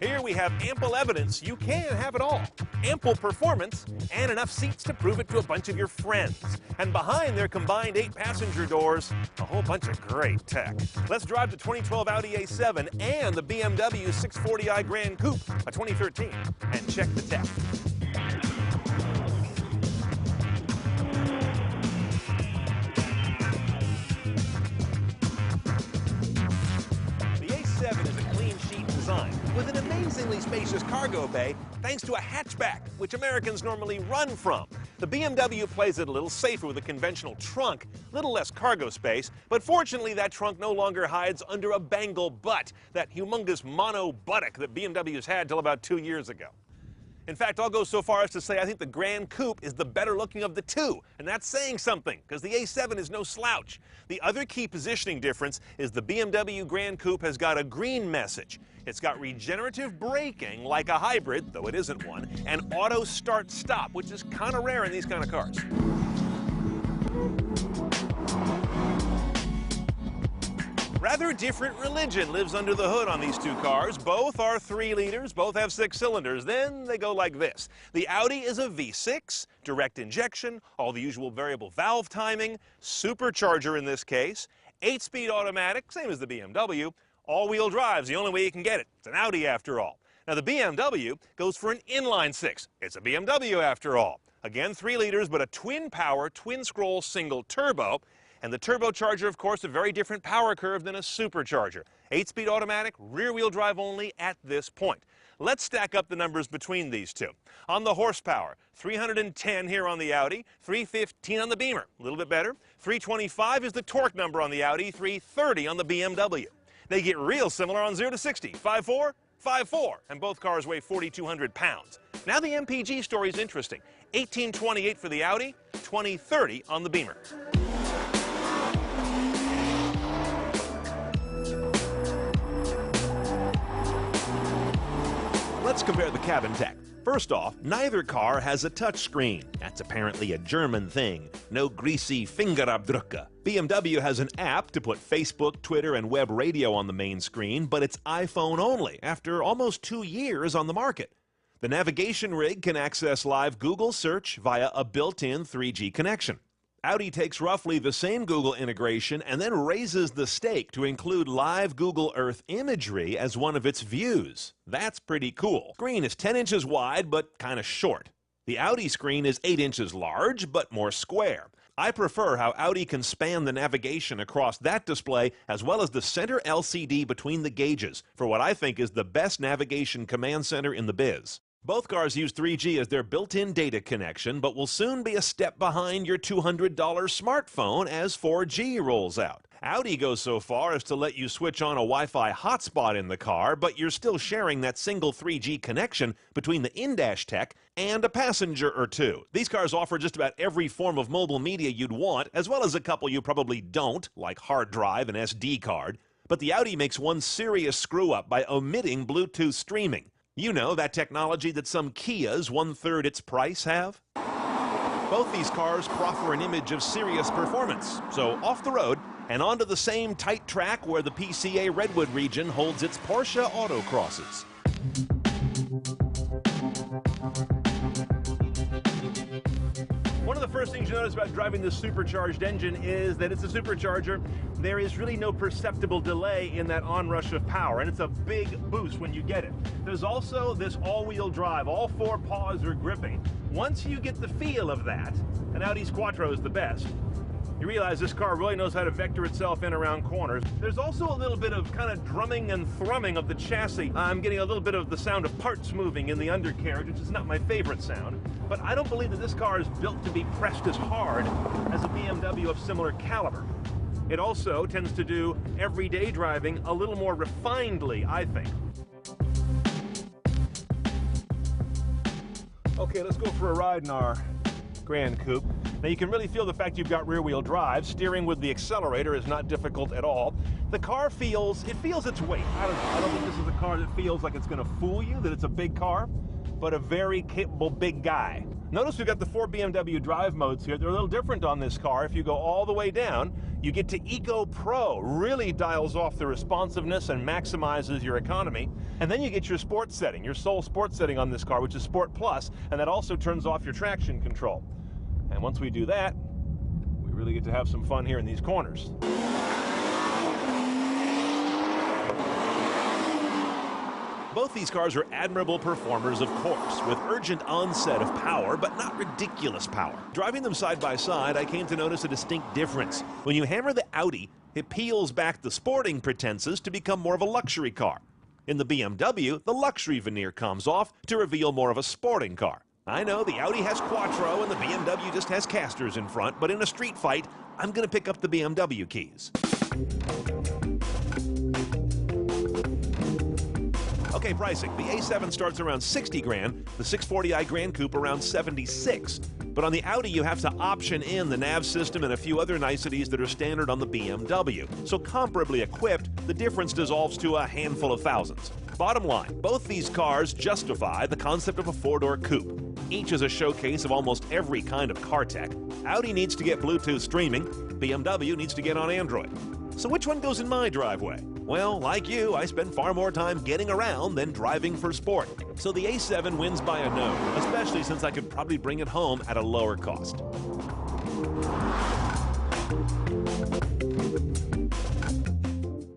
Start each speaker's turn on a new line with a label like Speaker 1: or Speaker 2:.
Speaker 1: Here we have ample evidence you can have it all. Ample performance and enough seats to prove it to a bunch of your friends. And behind their combined 8 passenger doors, a whole bunch of great tech. Let's drive the 2012 Audi A7 and the BMW 640i Gran Coupe, a 2013, and check the tech. Is a clean sheet design with an amazingly spacious cargo bay thanks to a hatchback, which Americans normally run from. The BMW plays it a little safer with a conventional trunk, a little less cargo space, but fortunately that trunk no longer hides under a bangle butt, that humongous mono buttock that BMW's had till about 2 years ago. In fact, I'll go so far as to say I think the Gran Coupe is the better looking of the two, and that's saying something, because the A7 is no slouch. The other key positioning difference is the BMW Gran Coupe has got a green message. It's got regenerative braking, like a hybrid, though it isn't one, and auto start-stop, which is kind of rare in these kind of cars. Rather different religion lives under the hood on these two cars. Both are 3 liters, both have 6 cylinders. Then they go like this. The Audi is a V6, direct injection, all the usual variable valve timing, supercharger in this case, 8-speed automatic, same as the BMW. All-wheel drive's the only way you can get it. It's an Audi after all. Now the BMW goes for an inline 6. It's a BMW after all. Again, 3 liters, but a twin-power, twin-scroll, single turbo. And the turbocharger, of course, a very different power curve than a supercharger. 8-speed automatic, rear-wheel drive only at this point. Let's stack up the numbers between these two. On the horsepower, 310 here on the Audi, 315 on the Beamer, a little bit better. 325 is the torque number on the Audi, 330 on the BMW. They get real similar on 0 to 60, 5.4, 5.4, and both cars weigh 4,200 pounds. Now the MPG story is interesting. 1828 for the Audi, 2030 on the Beamer. Let's compare the cabin tech. First off, neither car has a touchscreen. That's apparently a German thing. No greasy Fingerabdrücke. BMW has an app to put Facebook, Twitter, and web radio on the main screen, but it's iPhone only after almost 2 years on the market. The navigation rig can access live Google search via a built-in 3G connection. Audi takes roughly the same Google integration and then raises the stake to include live Google Earth imagery as one of its views. That's pretty cool. Screen is 10 inches wide, but kind of short. The Audi screen is 8 inches large, but more square. I prefer how Audi can span the navigation across that display as well as the center LCD between the gauges for what I think is the best navigation command center in the biz. Both cars use 3G as their built-in data connection, but will soon be a step behind your $200 smartphone as 4G rolls out. Audi goes so far as to let you switch on a Wi-Fi hotspot in the car, but you're still sharing that single 3G connection between the in-dash tech and a passenger or two. These cars offer just about every form of mobile media you'd want, as well as a couple you probably don't, like hard drive and SD card. But the Audi makes one serious screw-up by omitting Bluetooth streaming. You know, that technology that some Kias, 1/3 its price, have? Both these cars proffer an image of serious performance. So off the road and onto the same tight track where the PCA Redwood region holds its Porsche autocrosses. One of the first things you notice about driving this supercharged engine is that it's a supercharger. There is really no perceptible delay in that onrush of power, and it's a big boost when you get it. There's also this all-wheel drive. All 4 paws are gripping. Once you get the feel of that, and Audi's Quattro is the best, you realize this car really knows how to vector itself in around corners. There's also a little bit of kind of drumming and thrumming of the chassis. I'm getting a little bit of the sound of parts moving in the undercarriage, which is not my favorite sound. But I don't believe that this car is built to be pressed as hard as a BMW of similar caliber. It also tends to do everyday driving a little more refinedly, I think. Okay, let's go for a ride in our Gran Coupe. Now you can really feel the fact you've got rear-wheel drive. Steering with the accelerator is not difficult at all. The car feels its weight. I don't think this is a car that feels like it's going to fool you, that it's a big car, but a very capable big guy. Notice we've got the 4 BMW drive modes here. They're a little different on this car. If you go all the way down, you get to Eco Pro. Really dials off the responsiveness and maximizes your economy. And then you get your sports setting, your sole sports setting on this car, which is Sport Plus, and that also turns off your traction control. And once we do that, we really get to have some fun here in these corners. Both these cars are admirable performers, of course, with urgent onset of power, but not ridiculous power. Driving them side by side, I came to notice a distinct difference. When you hammer the Audi, it peels back the sporting pretenses to become more of a luxury car. In the BMW, the luxury veneer comes off to reveal more of a sporting car. I know the Audi has Quattro and the BMW just has casters in front, but in a street fight, I'm going to pick up the BMW keys. Okay, pricing. The A7 starts around 60 grand, the 640i Gran Coupe around 76. But on the Audi, you have to option in the nav system and a few other niceties that are standard on the BMW. So comparably equipped, the difference dissolves to a handful of thousands. Bottom line, both these cars justify the concept of a four-door coupe. Each is a showcase of almost every kind of car tech. Audi needs to get Bluetooth streaming, BMW needs to get on Android. So which one goes in my driveway? Well, like you, I spend far more time getting around than driving for sport. So the A7 wins by a no, especially since I could probably bring it home at a lower cost.